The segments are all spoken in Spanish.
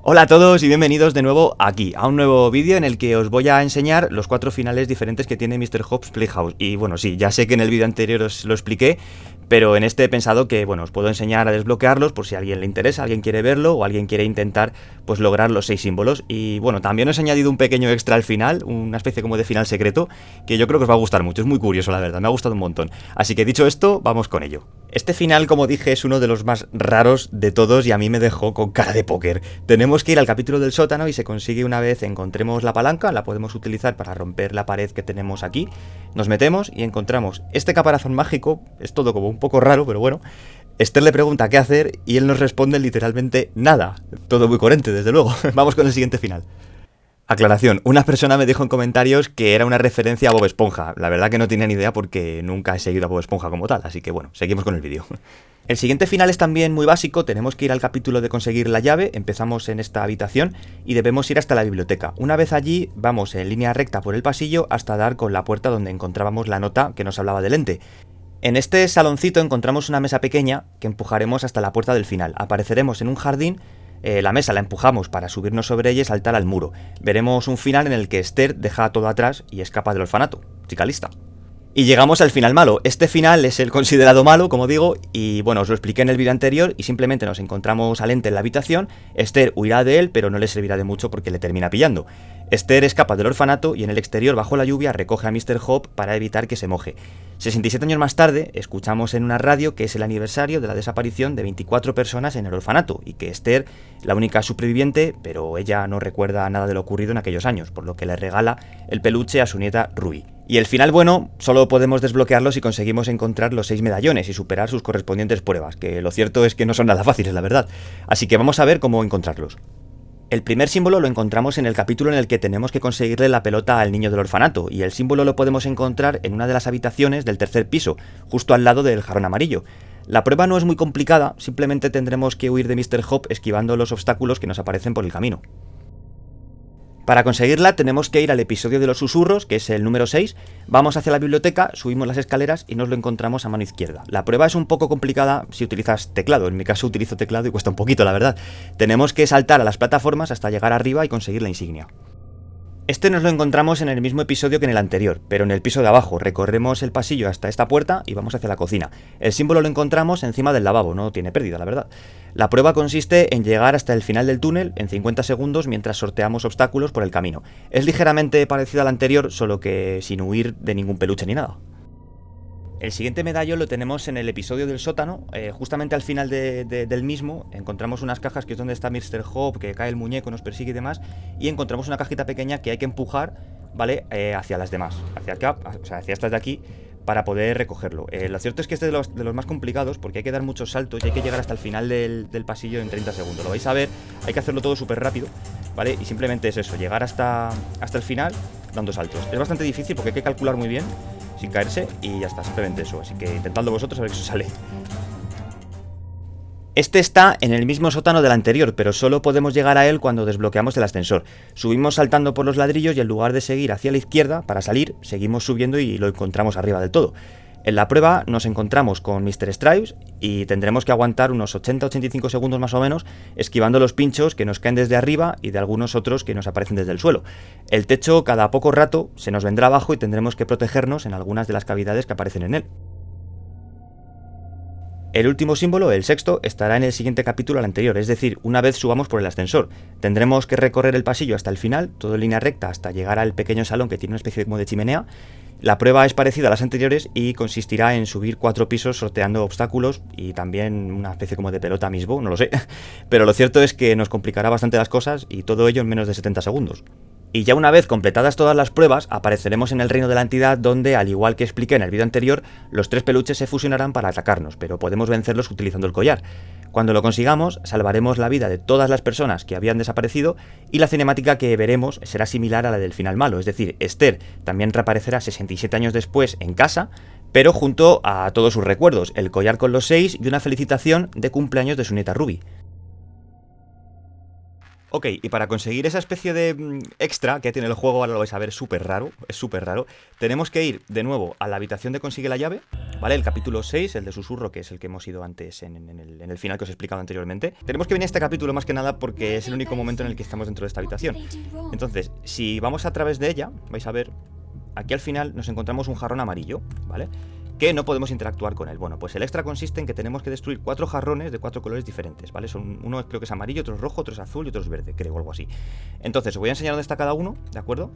Hola a todos y bienvenidos de nuevo aquí, a un nuevo vídeo en el que os voy a enseñar los 4 finales diferentes que tiene Mr. Hobbs Playhouse. Y bueno, sí, ya sé que en el vídeo anterior os lo expliqué, pero en este he pensado que, bueno, os puedo enseñar a desbloquearlos por si a alguien le interesa, alguien quiere verlo o alguien quiere intentar, pues, lograr los 6 símbolos. Y bueno, también os he añadido un pequeño extra al final, una especie como de final secreto, que yo creo que os va a gustar mucho, es muy curioso la verdad, me ha gustado un montón. Así que dicho esto, vamos con ello. Este final, como dije, es uno de los más raros de todos y a mí me dejó con cara de póker. Tenemos que ir al capítulo del sótano y se consigue una vez encontremos la palanca, la podemos utilizar para romper la pared que tenemos aquí. Nos metemos y encontramos este caparazón mágico, es todo como un poco raro, pero bueno. Esther le pregunta qué hacer y él nos responde literalmente nada. Todo muy coherente, desde luego. Vamos con el siguiente final. Aclaración, una persona me dijo en comentarios que era una referencia a Bob Esponja. La verdad que no tenía ni idea porque nunca he seguido a Bob Esponja como tal, así que bueno, seguimos con el vídeo. El siguiente final es también muy básico, tenemos que ir al capítulo de conseguir la llave, empezamos en esta habitación y debemos ir hasta la biblioteca. Una vez allí, vamos en línea recta por el pasillo hasta dar con la puerta donde encontrábamos la nota que nos hablaba del ente. En este saloncito encontramos una mesa pequeña que empujaremos hasta la puerta del final. Apareceremos en un jardín. La mesa la empujamos para subirnos sobre ella y saltar al muro. Veremos un final en el que Esther deja todo atrás y escapa del orfanato. Chica lista. Y llegamos al final malo. Este final es el considerado malo, como digo, y bueno, os lo expliqué en el vídeo anterior y simplemente nos encontramos al ente en la habitación. Esther huirá de él, pero no le servirá de mucho porque le termina pillando. Esther escapa del orfanato y en el exterior, bajo la lluvia, recoge a Mr. Hobbs para evitar que se moje. 67 años más tarde, escuchamos en una radio que es el aniversario de la desaparición de 24 personas en el orfanato y que Esther, la única superviviente, pero ella no recuerda nada de lo ocurrido en aquellos años, por lo que le regala el peluche a su nieta Ruby. Y el final bueno, solo podemos desbloquearlo si conseguimos encontrar los 6 medallones y superar sus correspondientes pruebas, que lo cierto es que no son nada fáciles, la verdad. Así que vamos a ver cómo encontrarlos. El primer símbolo lo encontramos en el capítulo en el que tenemos que conseguirle la pelota al niño del orfanato, y el símbolo lo podemos encontrar en una de las habitaciones del tercer piso, justo al lado del jarrón amarillo. La prueba no es muy complicada, simplemente tendremos que huir de Mr. Hobbs esquivando los obstáculos que nos aparecen por el camino. Para conseguirla tenemos que ir al episodio de los susurros, que es el número 6, vamos hacia la biblioteca, subimos las escaleras y nos lo encontramos a mano izquierda. La prueba es un poco complicada si utilizas teclado, en mi caso utilizo teclado y cuesta un poquito, la verdad. Tenemos que saltar a las plataformas hasta llegar arriba y conseguir la insignia. Este nos lo encontramos en el mismo episodio que en el anterior, pero en el piso de abajo. Recorremos el pasillo hasta esta puerta y vamos hacia la cocina. El símbolo lo encontramos encima del lavabo, no tiene pérdida, la verdad. La prueba consiste en llegar hasta el final del túnel en 50 segundos mientras sorteamos obstáculos por el camino. Es ligeramente parecida al anterior, solo que sin huir de ningún peluche ni nada. El siguiente medallón lo tenemos en el episodio del sótano, justamente al final del mismo encontramos unas cajas que es donde está Mr. Hobbs, que cae el muñeco, nos persigue y demás, y encontramos una cajita pequeña que hay que empujar, ¿vale? Hacia las demás, hacia acá, o sea, hacia estas de aquí, para poder recogerlo. Lo cierto es que este es de los más complicados porque hay que dar muchos saltos y hay que llegar hasta el final del pasillo en 30 segundos. Lo vais a ver, hay que hacerlo todo súper rápido, ¿vale? Y simplemente es eso, llegar hasta el final dando saltos. Es bastante difícil porque hay que calcular muy bien sin caerse y ya está, simplemente eso. Así que intentadlo vosotros a ver qué os sale. Este está en el mismo sótano del anterior, pero solo podemos llegar a él cuando desbloqueamos el ascensor. Subimos saltando por los ladrillos y en lugar de seguir hacia la izquierda para salir, seguimos subiendo y lo encontramos arriba del todo. En la prueba nos encontramos con Mr. Stripes y tendremos que aguantar unos 80-85 segundos más o menos esquivando los pinchos que nos caen desde arriba y de algunos otros que nos aparecen desde el suelo. El techo cada poco rato se nos vendrá abajo y tendremos que protegernos en algunas de las cavidades que aparecen en él. El último símbolo, el sexto, estará en el siguiente capítulo al anterior, es decir, una vez subamos por el ascensor. Tendremos que recorrer el pasillo hasta el final, todo en línea recta hasta llegar al pequeño salón que tiene una especie como de chimenea. La prueba es parecida a las anteriores y consistirá en subir 4 pisos sorteando obstáculos y también una especie como de pelota mismo, no lo sé. Pero lo cierto es que nos complicará bastante las cosas y todo ello en menos de 70 segundos. Y ya una vez completadas todas las pruebas, apareceremos en el reino de la entidad donde, al igual que expliqué en el vídeo anterior, los 3 peluches se fusionarán para atacarnos, pero podemos vencerlos utilizando el collar. Cuando lo consigamos, salvaremos la vida de todas las personas que habían desaparecido y la cinemática que veremos será similar a la del final malo, es decir, Esther también reaparecerá 67 años después en casa, pero junto a todos sus recuerdos, el collar con los 6 y una felicitación de cumpleaños de su nieta Ruby. Ok, y para conseguir esa especie de extra que tiene el juego, ahora lo vais a ver, es súper raro, tenemos que ir de nuevo a la habitación de Consigue la llave, ¿vale? El capítulo 6, el de Susurro, que es el que hemos ido antes en el final que os he explicado anteriormente. Tenemos que venir a este capítulo más que nada porque es el único momento en el que estamos dentro de esta habitación. Entonces, si vamos a través de ella, vais a ver, aquí al final nos encontramos un jarrón amarillo, ¿vale? Que no podemos interactuar con él. Bueno, pues el extra consiste en que tenemos que destruir 4 jarrones de 4 colores diferentes, ¿vale? Uno creo que es amarillo, otro es rojo, otro es azul y otro es verde, creo, o algo así. Entonces, os voy a enseñar dónde está cada uno, ¿de acuerdo?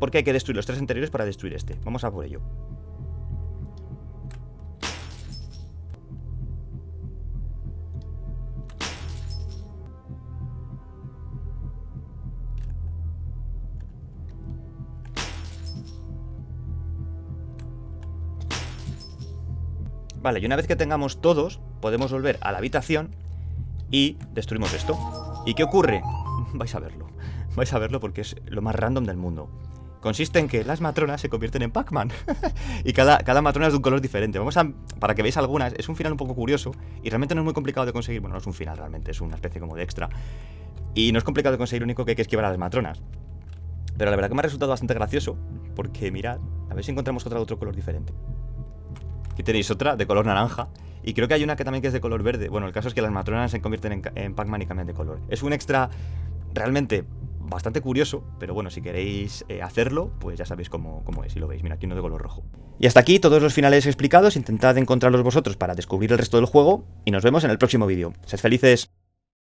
Porque hay que destruir los 3 anteriores para destruir este. Vamos a por ello. Vale, y una vez que tengamos todos, podemos volver a la habitación y destruimos esto. ¿Y qué ocurre? Vais a verlo porque es lo más random del mundo. Consiste en que las matronas se convierten en Pac-Man. Y cada matrona es de un color diferente. Para que veáis algunas, es un final un poco curioso y realmente no es muy complicado de conseguir. Bueno, no es un final realmente, es una especie como de extra. Y no es complicado de conseguir, lo único que hay que esquivar a las matronas. Pero la verdad que me ha resultado bastante gracioso, porque mirad, a ver si encontramos otra de otro color diferente. Aquí tenéis otra de color naranja. Y creo que hay una que también que es de color verde. Bueno, el caso es que las matronas se convierten en Pac-Man y cambian de color. Es un extra realmente bastante curioso, pero bueno, si queréis hacerlo, pues ya sabéis cómo es, si lo veis. Mira, aquí uno de color rojo. Y hasta aquí todos los finales explicados. Intentad encontrarlos vosotros para descubrir el resto del juego. Y nos vemos en el próximo vídeo. Sed felices.